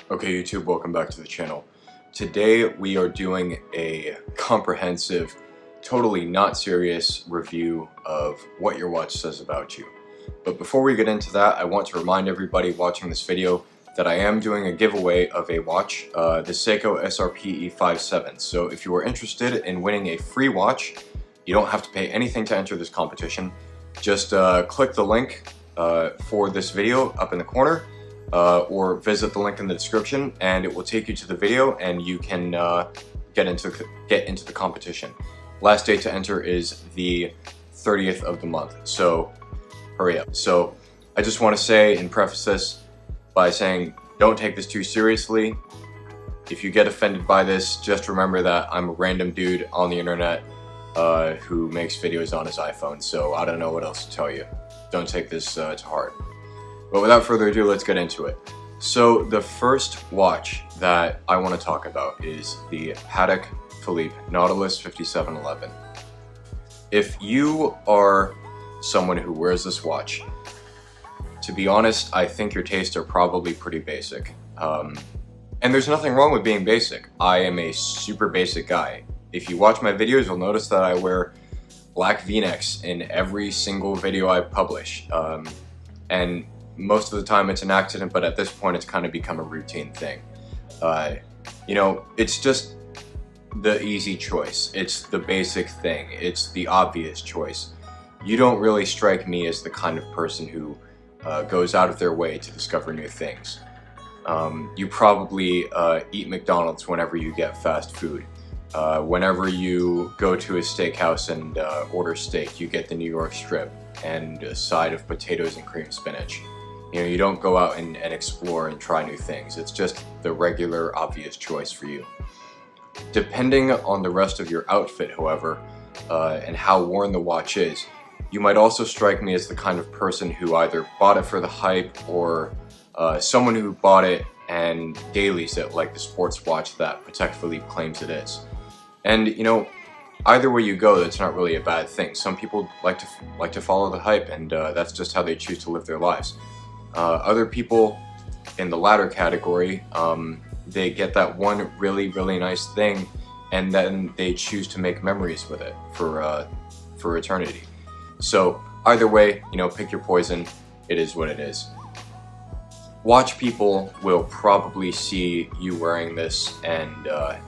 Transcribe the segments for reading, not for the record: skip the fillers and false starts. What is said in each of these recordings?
Okay, YouTube, welcome back to the channel. Today we are doing a comprehensive, totally not serious review of what your watch says about you. But before we get into that, I want to remind everybody watching this video that I am doing a giveaway of a watch, the Seiko SRP E57. So if you are interested in winning a free watch, you don't have to pay anything to enter this competition. Just click the link for this video up in the corner. Or visit the link in the description and it will take you to the video and you can get into the competition. Last day to enter is the 30th of the month, so hurry up. So I just want to say and preface this by saying don't take this too seriously. If you get offended by this, just remember that I'm a random dude on the internet who makes videos on his iPhone, so I don't know what else to tell you. Don't take this to heart. But without further ado, let's get into it. So the first watch that I want to talk about is the Patek Philippe Nautilus 5711. If you are someone who wears this watch, to be honest, I think your tastes are probably pretty basic. And there's nothing wrong with being basic. I am a super basic guy. If you watch my videos, you'll notice that I wear black v-necks in every single video I publish. And most of the time it's an accident, but at this point it's kind of become a routine thing. You know, it's just the easy choice. It's the basic thing. It's the obvious choice. You don't really strike me as the kind of person who goes out of their way to discover new things. You probably eat McDonald's whenever you get fast food. Whenever you go to a steakhouse and order steak, you get the New York strip and a side of potatoes and cream spinach. You know, you don't go out and explore and try new things. It's just the regular, obvious choice for you. Depending on the rest of your outfit, however, and how worn the watch is, you might also strike me as the kind of person who either bought it for the hype or someone who bought it and dailies it like the sports watch that Patek Philippe claims it is. And, you know, either way you go, that's not really a bad thing. Some people like to follow the hype, and that's just how they choose to live their lives. Other people in the latter category, they get that one really nice thing and then they choose to make memories with it for eternity. So either way, you know, pick your poison. It is what it is. Watch people will probably see you wearing this and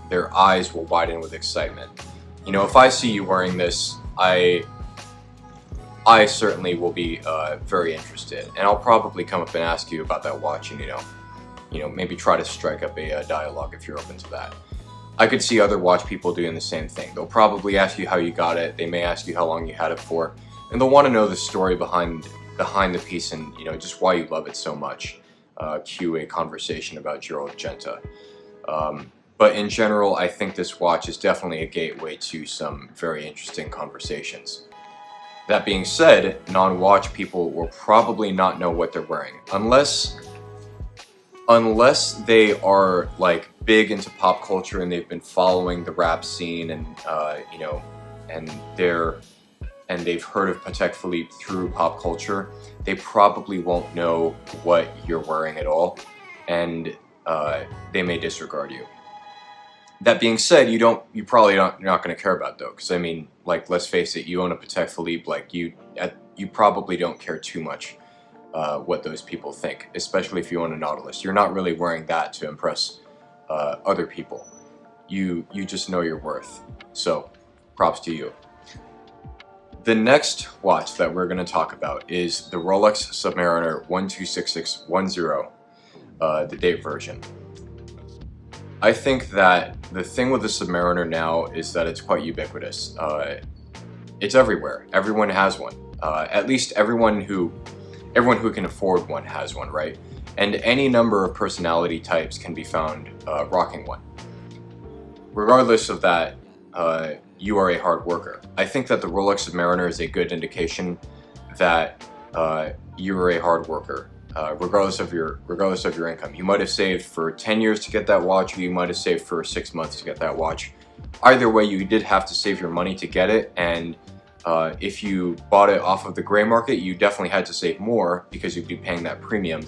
their eyes will widen with excitement. You know, if I see you wearing this, I certainly will be very interested, and I'll probably come up and ask you about that watch, and you know, maybe try to strike up a dialogue if you're open to that. I could see other watch people doing the same thing. They'll probably ask you how you got it. They may ask you how long you had it for, and they'll want to know the story behind the piece and, you know, just why you love it so much. Cue a conversation about your old Genta. But in general, I think this watch is definitely a gateway to some very interesting conversations. That being said, non-watch people will probably not know what they're wearing unless they are like big into pop culture and they've been following the rap scene and you know, and they've heard of Patek Philippe through pop culture. They probably won't know what you're wearing at all, and they may disregard you. That being said, you're probably not going to care about though, because I mean, like, let's face it, you own a Patek Philippe, like you probably don't care too much what those people think, especially if you own a Nautilus. You're not really wearing that to impress other people. You just know your worth. So, props to you. The next watch that we're going to talk about is the Rolex Submariner 126610, the date version. I think that the thing with the Submariner now is that it's quite ubiquitous. It's everywhere. Everyone has one. At least everyone who can afford one has one, right? And any number of personality types can be found rocking one. Regardless of that, you are a hard worker. I think that the Rolex Submariner is a good indication that you are a hard worker. Regardless of your income. You might have saved for 10 years to get that watch, or you might have saved for 6 months to get that watch. Either way, you did have to save your money to get it, and if you bought it off of the gray market, you definitely had to save more because you'd be paying that premium.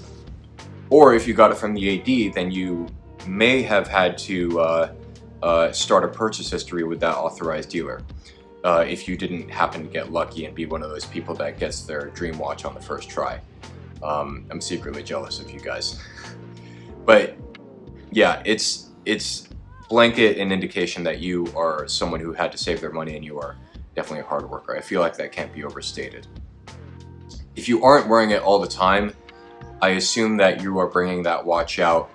Or if you got it from the AD, then you may have had to start a purchase history with that authorized dealer. If you didn't happen to get lucky and be one of those people that gets their dream watch on the first try. I'm secretly jealous of you guys. But yeah, it's blanket an indication that you are someone who had to save their money and you are definitely a hard worker. I feel like that can't be overstated. If you aren't wearing it all the time, I assume that you are bringing that watch out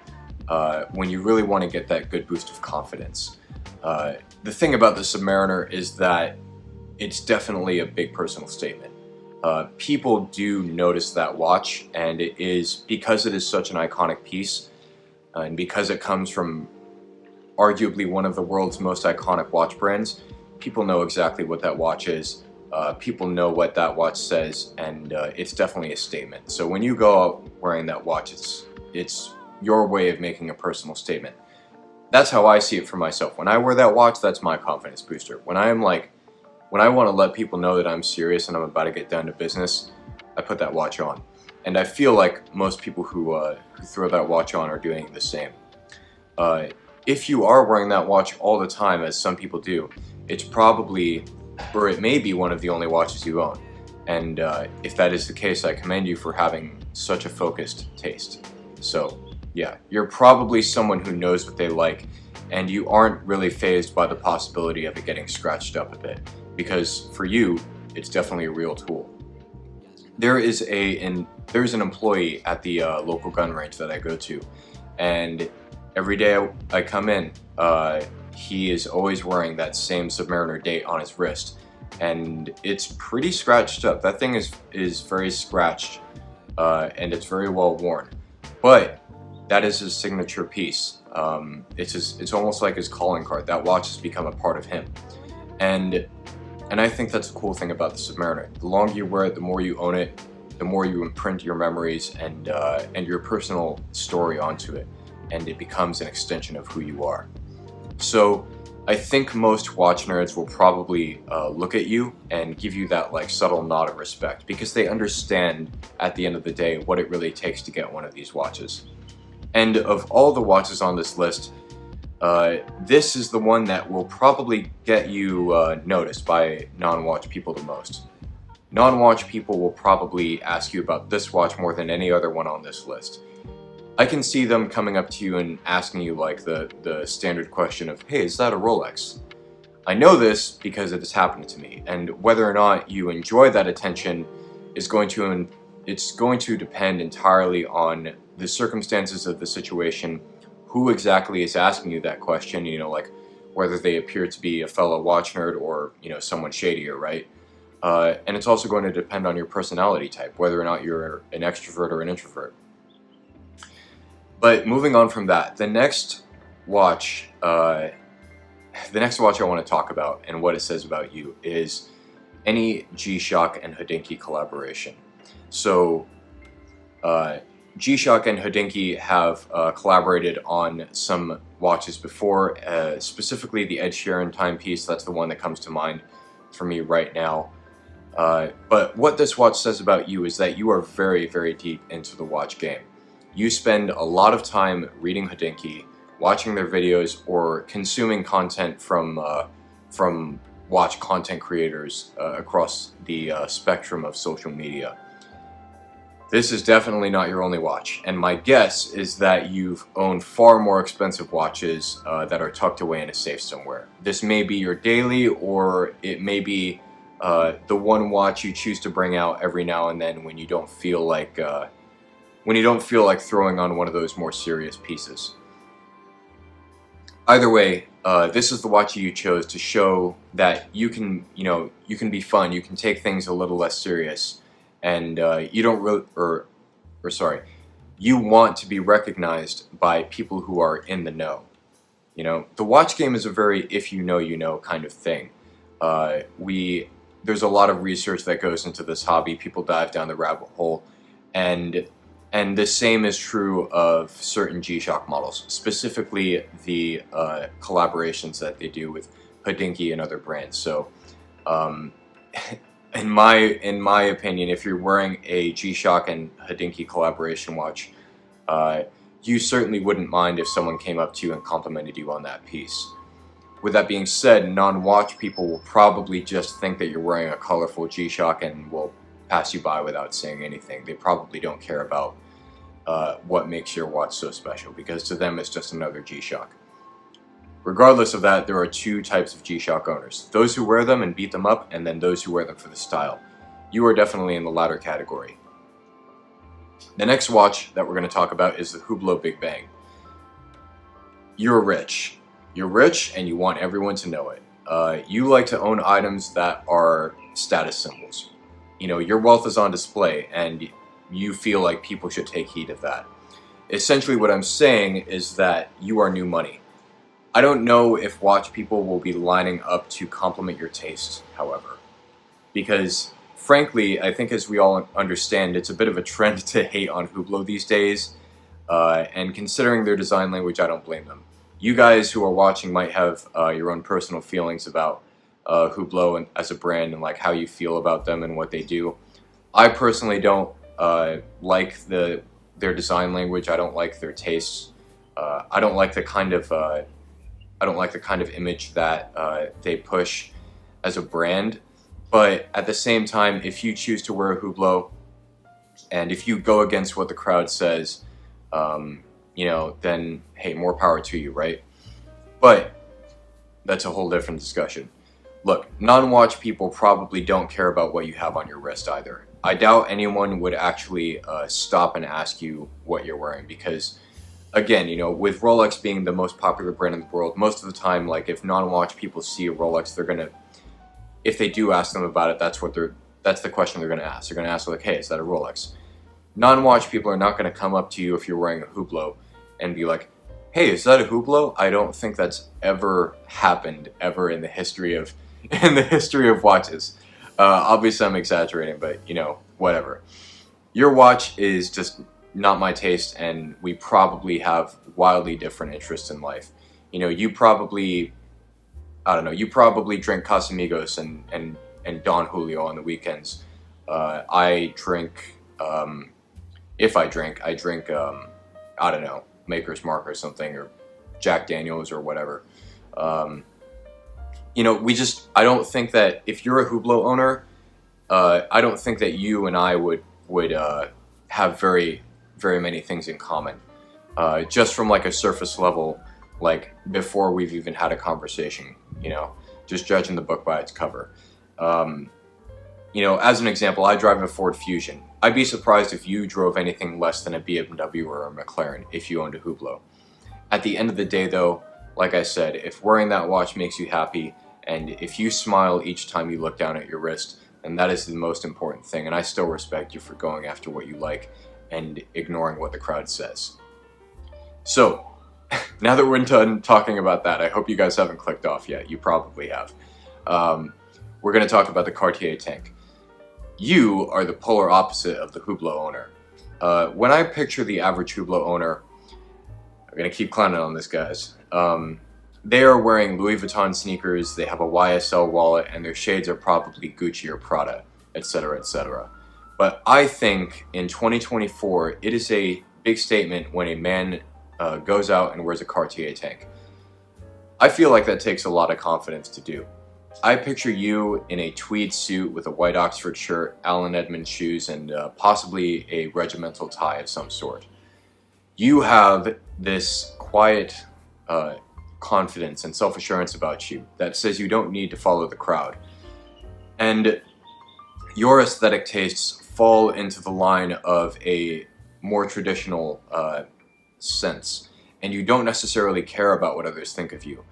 when you really want to get that good boost of confidence. The thing about the Submariner is that it's definitely a big personal statement. People do notice that watch, and it is because it is such an iconic piece, and because it comes from arguably one of the world's most iconic watch brands, people know exactly what that watch is. People know what that watch says, and it's definitely a statement. So when you go out wearing that watch, it's your way of making a personal statement. That's how I see it for myself. When I wear that watch, that's my confidence booster. When I want to let people know that I'm serious and I'm about to get down to business, I put that watch on. And I feel like most people who throw that watch on are doing the same. If you are wearing that watch all the time, as some people do, it's probably, or it may be, one of the only watches you own. And if that is the case, I commend you for having such a focused taste. So yeah, you're probably someone who knows what they like, and you aren't really fazed by the possibility of it getting scratched up a bit, because for you, it's definitely a real tool. There's an employee at the local gun range that I go to, and every day I come in, he is always wearing that same Submariner date on his wrist, and it's pretty scratched up. That thing is very scratched, and it's very well worn, but that is his signature piece. It's almost like his calling card. That watch has become a part of him, and I think that's the cool thing about the Submariner. The longer you wear it, the more you own it, the more you imprint your memories and your personal story onto it, and it becomes an extension of who you are. So I think most watch nerds will probably look at you and give you that like subtle nod of respect, because they understand at the end of the day what it really takes to get one of these watches. And of all the watches on this list, this is the one that will probably get you noticed by non-watch people the most. Non-watch people will probably ask you about this watch more than any other one on this list. I can see them coming up to you and asking you like the standard question of, hey, is that a Rolex? I know this because it has happened to me, and whether or not you enjoy that attention is going to depend entirely on the circumstances of the situation, who exactly is asking you that question, like whether they appear to be a fellow watch nerd or, someone shadier, right? And it's also going to depend on your personality type, whether or not you're an extrovert or an introvert. But moving on from that, the next watch I want to talk about and what it says about you is any G-Shock and Hodinkee collaboration. So G-Shock and Hodinkee have collaborated on some watches before, specifically the Ed Sheeran timepiece. That's the one that comes to mind for me right now. But what this watch says about you is that you are very, very deep into the watch game. You spend a lot of time reading Hodinkee, watching their videos, or consuming content from watch content creators across the spectrum of social media. This is definitely not your only watch, and my guess is that you've owned far more expensive watches that are tucked away in a safe somewhere. This may be your daily, or it may be the one watch you choose to bring out every now and then when you don't feel like throwing on one of those more serious pieces. Either way, this is the watch you chose to show that you can be fun, you can take things a little less serious, and you want to be recognized by people who are in the know. The watch game is a very if you know, you know kind of thing. There's a lot of research that goes into this hobby. People dive down the rabbit hole, and the same is true of certain G-Shock models, specifically the collaborations that they do with Hodinkee and other brands. So, in my opinion, if you're wearing a G-Shock and Hodinkee collaboration watch, you certainly wouldn't mind if someone came up to you and complimented you on that piece. With that being said, non-watch people will probably just think that you're wearing a colorful G-Shock and will pass you by without saying anything. They probably don't care about what makes your watch so special, because to them it's just another G-Shock. Regardless of that, there are two types of G-Shock owners. Those who wear them and beat them up, and then those who wear them for the style. You are definitely in the latter category. The next watch that we're going to talk about is the Hublot Big Bang. You're rich. You're rich and you want everyone to know it. You like to own items that are status symbols. You know, your wealth is on display and you feel like people should take heed of that. Essentially what I'm saying is that you are new money. I don't know if watch people will be lining up to compliment your taste, however. Because, frankly, I think as we all understand, it's a bit of a trend to hate on Hublot these days. And considering their design language, I don't blame them. You guys who are watching might have your own personal feelings about Hublot as a brand and like how you feel about them and what they do. I personally don't like their design language. I don't like their tastes. I don't like the kind of image that they push as a brand. But at the same time, if you choose to wear a Hublot and if you go against what the crowd says, you know, then hey, more power to you, right? But that's a whole different discussion. Look, non-watch people probably don't care about what you have on your wrist either. I doubt anyone would actually stop and ask you what you're wearing because, again, you know, with Rolex being the most popular brand in the world, most of the time, like, if non-watch people see a Rolex, they're gonna, if they do ask them about it, that's the question they're gonna ask. They're gonna ask, like, hey, is that a Rolex? Non-watch people are not gonna come up to you if you're wearing a Hublot and be like, hey, is that a Hublot? I don't think that's ever happened ever in the history of watches. Obviously, I'm exaggerating, but you know, whatever. Your watch is just not my taste, and we probably have wildly different interests in life. You know, you probably, I don't know, you probably drink Casamigos and Don Julio on the weekends. I drink, if I drink, I don't know, Maker's Mark or something, or Jack Daniels or whatever. You know, I don't think that if you're a Hublot owner, I don't think that you and I would have very many things in common. Just from like a surface level, like before we've even had a conversation, you know, just judging the book by its cover. You know, as an example, I drive a Ford Fusion. I'd be surprised if you drove anything less than a BMW or a McLaren if you owned a Hublot. At the end of the day though, like I said, if wearing that watch makes you happy, and if you smile each time you look down at your wrist, then that is the most important thing, and I still respect you for going after what you like and ignoring what the crowd says. So, now that we're done talking about that, I hope you guys haven't clicked off yet. You probably have. We're going to talk about the Cartier Tank. You are the polar opposite of the Hublot owner. When I picture the average Hublot owner, I'm going to keep clowning on this, guys. They are wearing Louis Vuitton sneakers, they have a YSL wallet, and their shades are probably Gucci or Prada, etc., etc. But I think in 2024, it is a big statement when a man goes out and wears a Cartier Tank. I feel like that takes a lot of confidence to do. I picture you in a tweed suit with a white Oxford shirt, Allen Edmonds shoes, and possibly a regimental tie of some sort. You have this quiet confidence and self-assurance about you that says you don't need to follow the crowd. And your aesthetic tastes fall into the line of a more traditional sense, and you don't necessarily care about what others think of you.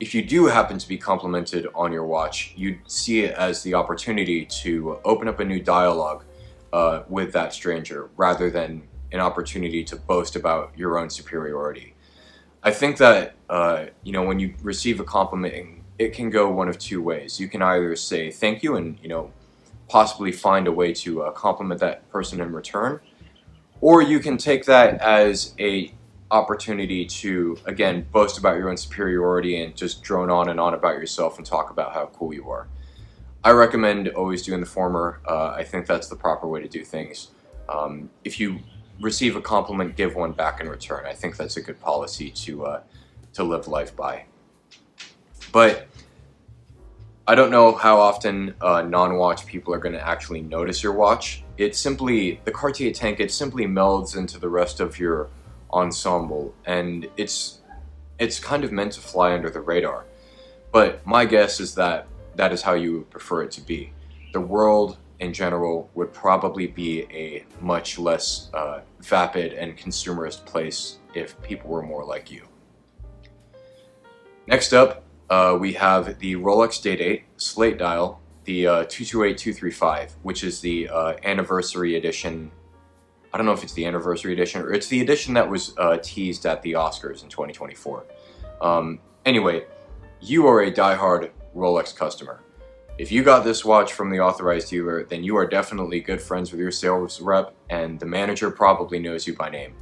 If you do happen to be complimented on your watch, you see it as the opportunity to open up a new dialogue with that stranger, rather than an opportunity to boast about your own superiority. I think that, you know, when you receive a compliment, it can go one of two ways. You can either say thank you and, you know, possibly find a way to compliment that person in return, or you can take that as a opportunity to, again, boast about your own superiority and just drone on and on about yourself and talk about how cool you are. I recommend always doing the former. I think that's the proper way to do things. If you receive a compliment, give one back in return. I think that's a good policy to live life by. But I don't know how often non-watch people are going to actually notice your watch. It's simply, the Cartier Tank, it simply melds into the rest of your ensemble, and it's kind of meant to fly under the radar. But my guess is that that is how you would prefer it to be. The world in general would probably be a much less vapid and consumerist place if people were more like you. Next up, we have the Rolex Day-Date slate dial, the 228235, which is the anniversary edition. I don't know if it's the anniversary edition or it's the edition that was teased at the Oscars in 2024. Anyway, you are a diehard Rolex customer. If you got this watch from the authorized dealer, then you are definitely good friends with your sales rep, and the manager probably knows you by name.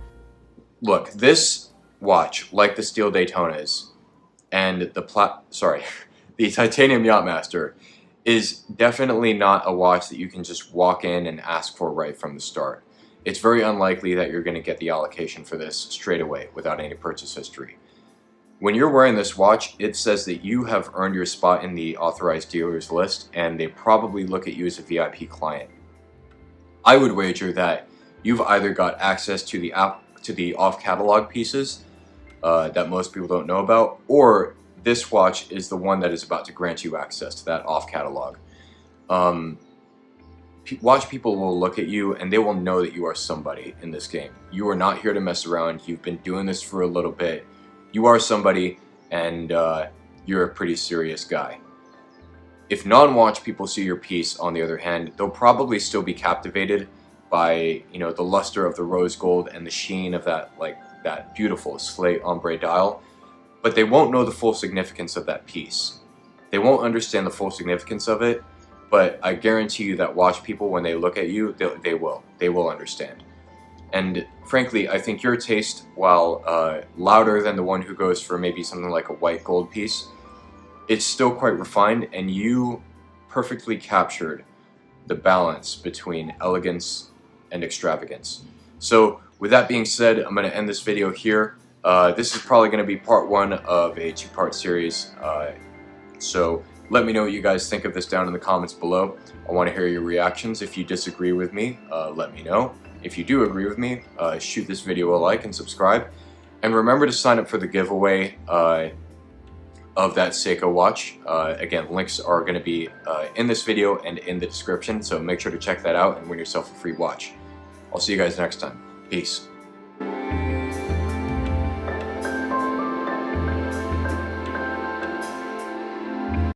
Look, this watch, like the Steel Daytonas and the Titanium Yachtmaster, is definitely not a watch that you can just walk in and ask for right from the start. It's very unlikely that you're going to get the allocation for this straight away without any purchase history. When you're wearing this watch, it says that you have earned your spot in the authorized dealer's list, and they probably look at you as a VIP client. I would wager that you've either got access to the off-catalog pieces that most people don't know about, or this watch is the one that is about to grant you access to that off-catalog. Watch people will look at you and they will know that you are somebody in this game. You are not here to mess around. You've been doing this for a little bit. You are somebody, and you're a pretty serious guy. If non-watch people see your piece, on the other hand, they'll probably still be captivated by, you know, the luster of the rose gold and the sheen of that beautiful slate ombre dial, but they won't know the full significance of that piece. They won't understand the full significance of it, but I guarantee you that watch people, when they look at you, they will understand. And frankly, I think your taste, while louder than the one who goes for maybe something like a white gold piece, it's still quite refined, and you perfectly captured the balance between elegance and extravagance. So with that being said, I'm going to end this video here. This is probably going to be part one of a two-part series. So let me know what you guys think of this down in the comments below. I want to hear your reactions. If you disagree with me, let me know. If you do agree with me, shoot this video a like and subscribe. And remember to sign up for the giveaway of that Seiko watch. Again, links are going to be in this video and in the description, so make sure to check that out and win yourself a free watch. I'll see you guys next time. Peace.